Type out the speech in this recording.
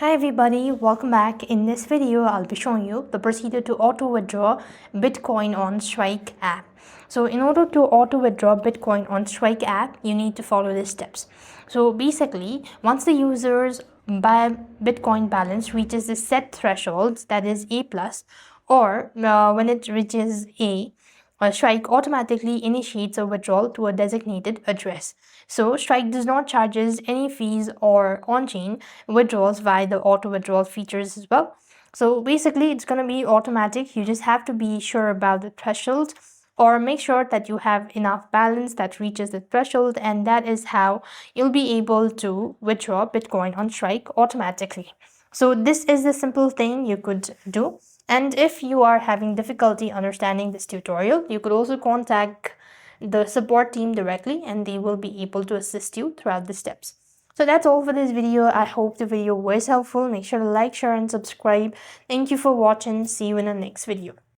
Hi everybody, welcome back. In this video, I'll be showing you the procedure to auto-withdraw Bitcoin on Strike app. So in order to auto-withdraw Bitcoin on Strike app, you need to follow these steps. So basically, once the user's Bitcoin balance reaches the set thresholds, that is A+, or when it reaches Strike automatically initiates a withdrawal to a designated address. So Strike does not charges any fees or on-chain withdrawals via the auto withdrawal features as well. So basically it's going to be automatic. You just have to be sure about the threshold or make sure that you have enough balance that reaches the threshold, and that is how you'll be able to withdraw Bitcoin on Strike automatically. So this is the simple thing you could do. And if you are having difficulty understanding this tutorial, you could also contact the support team directly and they will be able to assist you throughout the steps. So that's all for this video. I hope the video was helpful. Make sure to like, share and subscribe. Thank you for watching. See you in the next video.